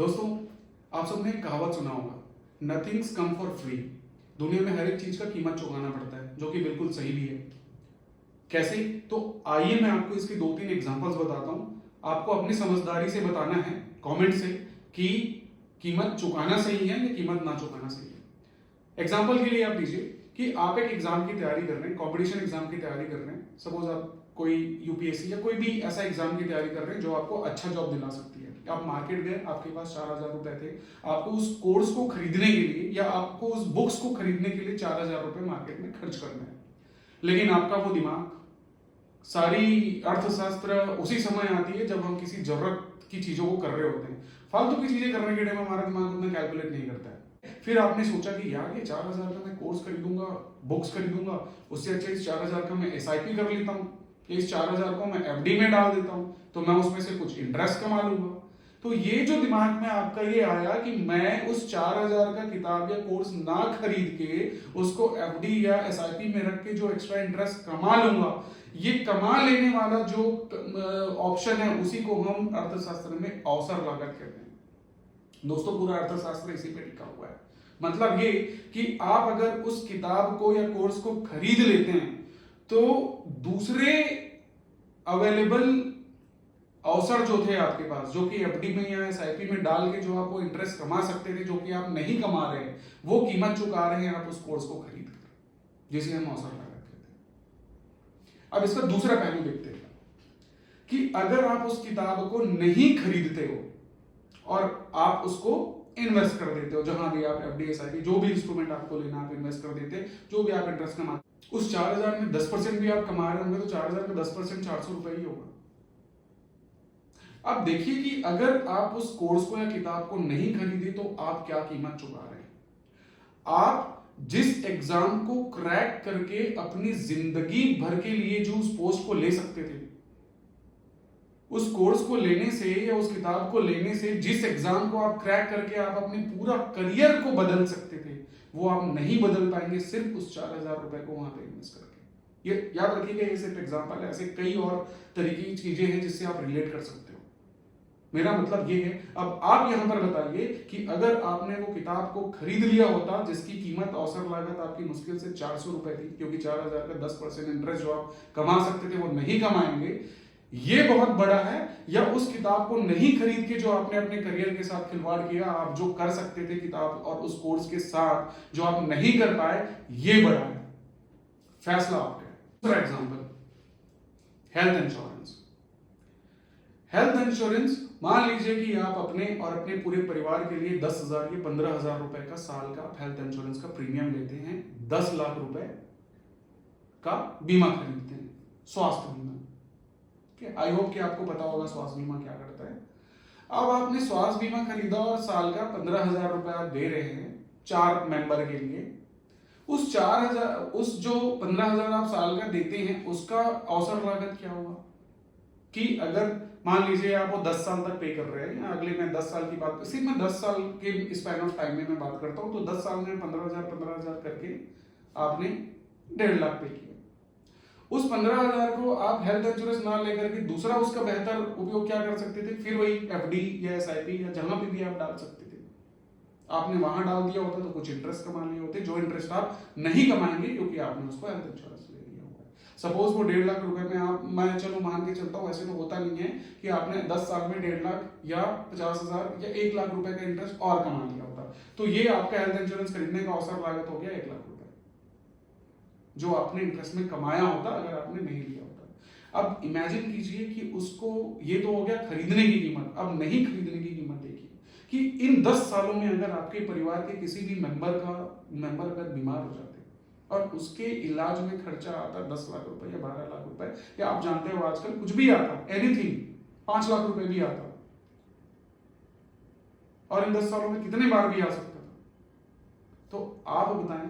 दोस्तों, आप सबने एक कहावत सुना होगा, नथिंग्स कम फॉर फ्री। दुनिया में हर एक चीज का कीमत चुकाना पड़ता है, जो कि बिल्कुल सही भी है। कैसे? तो आइए मैं आपको इसके 2-3 एग्जांपल्स बताता हूं। आपको अपनी समझदारी से बताना है कमेंट से कि कीमत चुकाना सही है या कीमत ना चुकाना सही है। एग्जाम्पल के लिए आप लीजिए कि आप एक एग्जाम की तैयारी कर रहे हैं, कॉम्पिटिशन एग्जाम की तैयारी कर रहे हैं। सपोज आप कोई यूपीएससी या कोई भी ऐसा एग्जाम की तैयारी कर रहे हैं जो आपको अच्छा जॉब दिला सकती है। आप मार्केट गए, आपके पास 4,000 रुपए थे, आपको उस कोर्स को खरीदने के लिए या आपको उस बुक्स को खरीदने के लिए 4,000 रुपए मार्केट में खर्च करना है। लेकिन आपका वो दिमाग, सारी अर्थशास्त्र उसी समय आती है जब हम किसी जरूरत की चीजों को कर रहे होते हैं। फालतू की चीजें करने के टाइम हमारा दिमाग उतना कैलकुलेट नहीं करता है। फिर आपने सोचा कि यार ये 4,000 का मैं कोर्स खरीदूंगा, बुक्स खरीदूंगा, उससे अच्छा इस 4,000 का मैं एसआईपी कर लेता हूँ, इस 4,000 को मैं एफडी में डाल देता हूँ, तो मैं उसमें से कुछ इंटरेस्ट कमा लूंगा। तो ये जो दिमाग में आपका ये आया कि मैं उस 4,000 का किताब या कोर्स ना खरीद के उसको एफडी या एसआईपी में रख के जो एक्स्ट्रा इंटरेस्ट कमा लूंगा, ये कमा लेने वाला जो ऑप्शन है उसी को हम अर्थशास्त्र में अवसर लागत कहते हैं। दोस्तों, पूरा अर्थशास्त्र इसी पे टिका हुआ है। मतलब ये कि आप अगर उस किताब को या कोर्स को खरीद लेते हैं तो दूसरे अवेलेबल अवसर जो थे आपके पास, जो कि एफडी में या एसआईपी में डाल के जो आप वो इंटरेस्ट कमा सकते थे, जो कि आप नहीं कमा रहे हैं, वो कीमत चुका रहे हैं आप उस कोर्स को खरीद कर, जिसे हम अवसर लागत कहते हैं। अब इसका दूसरा पहलू देखते हैं कि अगर आप उस किताब को नहीं खरीदते हो और आप उसको इन्वेस्ट कर देते हो, जहां भी आप एफडी एसआईपी जो भी इंस्ट्रूमेंट आपको लेना आप इन्वेस्ट कर देते, जो भी आप इंटरेस्ट कमाते, उस 4,000 में 10% भी आप कमा रहे होंगे तो 4,000 का 10% 400 रुपए ही होगा। अब देखिए कि अगर आप उस कोर्स को या किताब को नहीं खरीदे तो आप क्या कीमत चुका रहे हैं। आप जिस एग्जाम को क्रैक करके अपनी जिंदगी भर के लिए जो उस पोस्ट को ले सकते थे, उस कोर्स को लेने से या उस किताब को लेने से जिस एग्जाम को आप क्रैक करके आप अपने पूरा करियर को बदल सकते थे, वो आप नहीं बदल पाएंगे सिर्फ उस 4,000 रुपए को वहां पे इन्वेस्ट करके। ये याद रखिएगा, ये सिर्फ एग्जाम्पल है, ऐसे कई और तरीके की चीजें हैं जिससे आप रिलेट कर सकते हो। मेरा मतलब ये है, अब आप यहां पर बताइए कि अगर आपने वो किताब को खरीद लिया होता जिसकी कीमत अवसर लागत आपकी मुश्किल से 400 रुपए थी, क्योंकि 4,000 का 10% इंटरेस्ट जो आप कमा सकते थे वो नहीं कमाएंगे, ये बहुत बड़ा है। या उस किताब को नहीं खरीद के जो आपने अपने करियर के साथ खिलवाड़ किया, आप जो कर सकते थे किताब और उस कोर्स के साथ जो आप नहीं कर पाए, ये बड़ा है। फैसला आपका है। दूसरा example, health insurance. Health insurance, मान लीजिए कि आप अपने और अपने पूरे परिवार के लिए 10,000 या 15,000 रुपए का साल का हेल्थ इंश्योरेंस का प्रीमियम लेते हैं, 10 लाख रुपए का बीमा खरीदते हैं, स्वास्थ्य बीमा। आई होप कि आपको पता होगा स्वास्थ्य बीमा क्या करता है। अब आपने स्वास्थ्य बीमा खरीदा और साल का 15,000 रुपए आप दे रहे हैं 4 मेंबर के लिए। उस 4,000, उस जो 15,000 आप साल का देते हैं, उसका अवसर लागत क्या होगा कि अगर मान लीजिए आप वो 10 साल तक पे कर रहे हैं, अगले मैं 10 साल की बात, सिर्फ मैं 10 साल के स्पैन ऑफ टाइम में मैं बात करता हूं, तो 10 साल में 15,000 करके आपने 1.5 लाख पे किया। उस 15,000 को आप हेल्थ इंश्योरेंस ना लेकर के दूसरा उसका बेहतर उपयोग क्या कर सकते थे, फिर वही एफडी या एसआईपी या जहां पे भी आप डाल सकते थे। आपने वहां डाल दिया होता तो कुछ इंटरेस्ट कमा लिए होते, जो इंटरेस्ट आप नहीं कमाएंगे क्योंकि आपने उसको हेल्थ इंश्योरेंस ले लिया हुआ है। सपोज वो 1.5 लाख रुपए में आप, मैं चलो मान के चलता हूँ, ऐसे तो होता नहीं है कि आपने 10 साल में 1.5 लाख या 50,000 या 1 लाख रुपए का इंटरेस्ट और कमा लिया होता, तो ये आपका हेल्थ इंश्योरेंस खरीदने का अवसर लागत हो गया 1 लाख रुपए, जो आपने इंटरेस्ट में कमाया होता अगर आपने नहीं लिया होता। अब इमेजिन कीजिए कि उसको, ये तो हो गया खरीदने की कीमत, अब नहीं खरीदने की कीमत देखिए कि इन 10 सालों में अगर आपके परिवार के किसी भी मेंबर अगर बीमार हो जाते और उसके इलाज में खर्चा आता 10 लाख रुपए या 12 लाख रुपए, या आप जानते हो आजकल कुछ भी आता, एनीथिंग 5 लाख रुपए भी आता, और इन 10 सालों में कितने बार भी आ सकता था, तो आप बताएं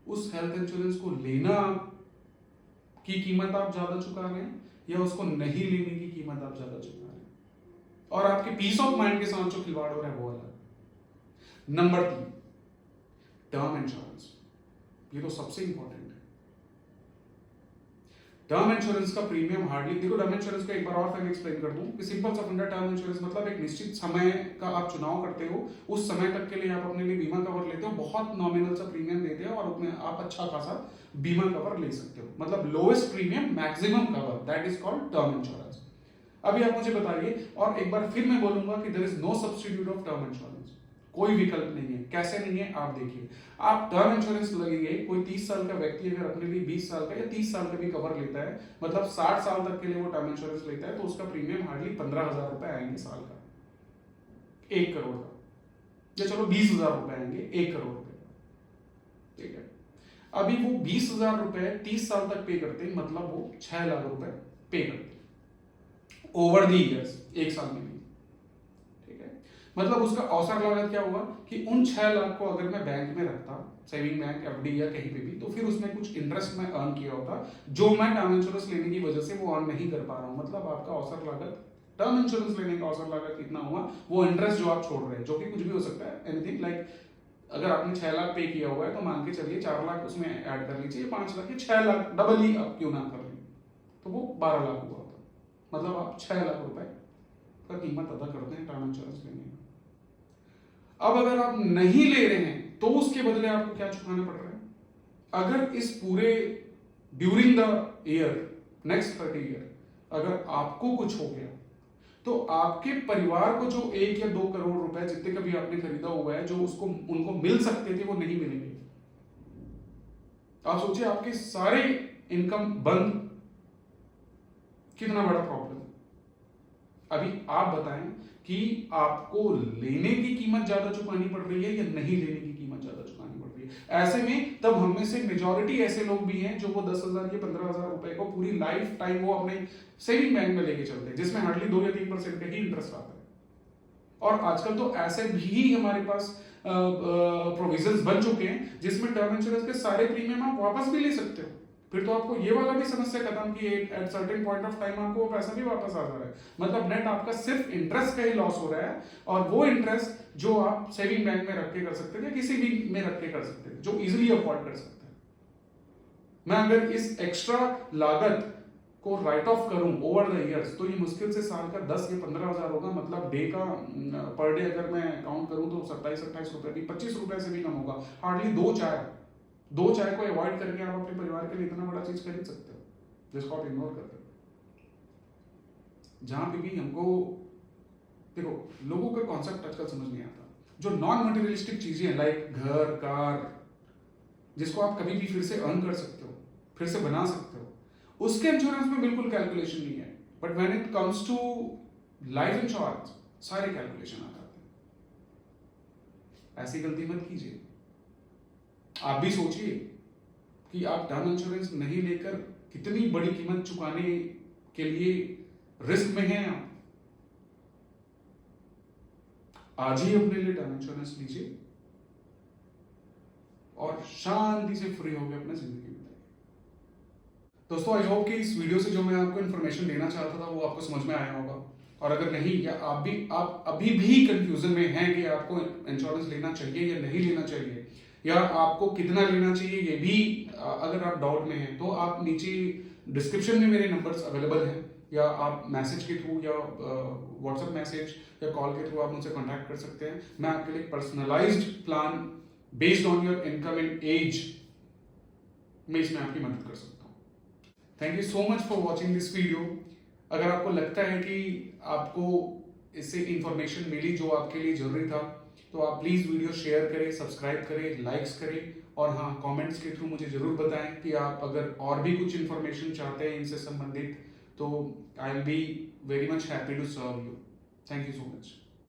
उस हेल्थ इंश्योरेंस को लेना की कीमत आप ज्यादा चुका रहे हैं या उसको नहीं लेने की कीमत आप ज्यादा चुका रहे हैं, और आपके पीस ऑफ माइंड के साथ जो खिलवाड़ हो रहा है वो अलग। Number 3, term insurance. ये तो सबसे इंपॉर्टेंट है। टर्म इंश्योरेंस का प्रीमियम हार्डली, देखो टर्म इंश्योरेंस को एक बार और मैं एक्सप्लेन कर दूं कि सिंपल सा फंडा, टर्म इंश्योरेंस मतलब एक निश्चित समय का आप चुनाव करते हो, उस समय तक के लिए आप अपने लिए बीमा कवर लेते हो, बहुत नॉमिनल सा प्रीमियम देते हो और उसमें आप अच्छा खासा बीमा कवर ले सकते हो, मतलब lowest premium maximum cover, that is called term insurance. अभी आप मुझे बताइए, और एक बार फिर मैं बोलूंगा कि there is no substitute of term insurance, कोई विकल्प नहीं है। कैसे नहीं है आप देखिए, आप टर्म इंश्योरेंस लगेंगे, कोई 30 साल का व्यक्ति अगर अपने लिए 20 साल का या 30 साल का भी कवर लेता है, मतलब 60 साल तक के लिए वो टर्म इंश्योरेंस लेता है, तो उसका प्रीमियम हार्डली 15,000 रुपए आएंगे साल का, 1 करोड़ का, या चलो 20,000 रुपए आएंगे 1 करोड़ रुपए का, ठीक है। अभी वो 20,000 रुपए 30 साल तक पे करते हैं, मतलब वो 6 लाख रुपए पे करते हैं ओवर दी ईयर्स, एक साल में भी, ठीक है। मतलब उसका औसत लागत क्या हुआ कि उन 6 लाख को अगर मैं बैंक में रखता, सेविंग बैंक, एफडी या कहीं पे भी, तो फिर उसमें कुछ इंटरेस्ट मैं अर्न किया होता, जो मैं टर्म इंश्योरेंस लेने की वजह से वो अर्न नहीं कर पा रहा हूं। मतलब आपका औसत लागत, टर्म इंश्योरेंस लेने का औसत लागत कितना हुआ, वो इंटरेस्ट जो आप छोड़ रहे हैं, जो कि कुछ भी हो सकता है, एनीथिंग लाइक अगर आपने 6 लाख पे किया हुआ है तो मान के चलिए 4 लाख उसमें ऐड कर लीजिए, 5 लाख या 6 लाख, डबल ही आप क्यों ना कर लें, तो वो 12 लाख हुआ होता, मतलब आप 6 लाख रुपए का कीमत अदा करते हैं टर्म इंश्योरेंस लेने में। अब अगर आप नहीं ले रहे हैं तो उसके बदले आपको क्या चुकाना पड़ रहा है? अगर इस पूरे during the year, next 30 year अगर आपको कुछ हो गया, तो आपके परिवार को जो 1 या 2 करोड़ रुपए जितने कभी आपने खरीदा हुआ है, जो उसको उनको मिल सकते थे, वो नहीं मिलेंगे। आप सोचिए, आपके सारे इनकम बंद, कितना बड़ा प्रॉब्लम। अभी आप बताएं कि आपको लेने की कीमत ज्यादा चुकानी पड़ रही है या नहीं लेने की कीमत ज्यादा चुकानी पड़ रही है। ऐसे में तब हम में से मेजॉरिटी ऐसे लोग भी हैं जो वो 10,000 या 15,000 रुपए को पूरी लाइफ टाइम वो अपने सेविंग बैंक में लेके चलते हैं, जिसमें हार्डली 2 या 3% का ही इंटरेस्ट आता है। और आजकल तो ऐसे भी हमारे पास प्रोविजंस बन चुके हैं जिसमें टर्म इंश्योरेंस के सारे प्रीमियम आप वापस भी ले सकते हो। फिर तो आपको ये वाला भी समस्या खत्म की at certain point of time आपको वो पैसा भी वापस आ जा रहा है, मतलब नेट आपका सिर्फ इंटरेस्ट का ही लॉस हो रहा है, और वो इंटरेस्ट जो आप सेविंग बैंक में रख के कर सकते थे, किसी भी में रख के कर सकते थे, जो इजिली अफोर्ड कर सकते हैं। मैं अगर इस एक्स्ट्रा लागत को राइट ऑफ करूं ओवर द इयर्स, तो ये मुश्किल से साल का 10 या 15,000 होगा, मतलब डे का पर डे अगर मैं काउंट करूं तो 27-28 रुपए भी, 25 रुपए से भी कम होगा। हार्डली 2 चाय को अवॉइड करके आप अपने परिवार के लिए इतना बड़ा चीज खरीद सकते हो, जिसको आप इग्नोर करते हो। जहां पे भी हमको, देखो लोगों का कॉन्सेप्ट आजकल समझ नहीं आता, जो नॉन मटेरियलिस्टिक चीजें हैं लाइक घर, कार, जिसको आप कभी भी फिर से अर्न कर सकते हो, फिर से बना सकते हो, उसके इंश्योरेंस में बिल्कुल कैलकुलेशन नहीं है। But when it comes to life insurance, सारे कैलकुलेशन आ जाते हैं। ऐसी गलती मत कीजिए। आप भी सोचिए कि आप टर्म इंश्योरेंस नहीं लेकर कितनी बड़ी कीमत चुकाने के लिए रिस्क में हैं आप। आज ही अपने लिए टर्म इंश्योरेंस लीजिए और शांति से फ्री होकर अपनी जिंदगी बिताइए। दोस्तों, आई होप कि इस वीडियो से जो मैं आपको इन्फॉर्मेशन देना चाहता था वो आपको समझ में आया होगा, और अगर नहीं, या आप अभी भी कंफ्यूजन में हैं कि आपको इंश्योरेंस लेना चाहिए या नहीं लेना चाहिए, या आपको कितना लेना चाहिए, ये भी अगर आप डाउट में हैं, तो आप नीचे डिस्क्रिप्शन में मेरे नंबर्स अवेलेबल हैं, या आप मैसेज के थ्रू या व्हाट्सएप मैसेज या कॉल के थ्रू आप मुझसे कांटेक्ट कर सकते हैं। मैं आपके लिए personalised plan based on your income and age में इसमें आपकी मदद कर सकता हूँ। Thank you so much for watching this video. अगर आपको लगता है कि आपको इससे इंफॉर्मेशन मिली जो आपके लिए जरूरी था, तो आप प्लीज वीडियो शेयर करें, सब्सक्राइब करें, लाइक्स करें, और हाँ, कमेंट्स के थ्रू मुझे जरूर बताएं कि आप अगर और भी कुछ इंफॉर्मेशन चाहते हैं इनसे संबंधित, तो I will be very much happy to serve you. Thank you so much.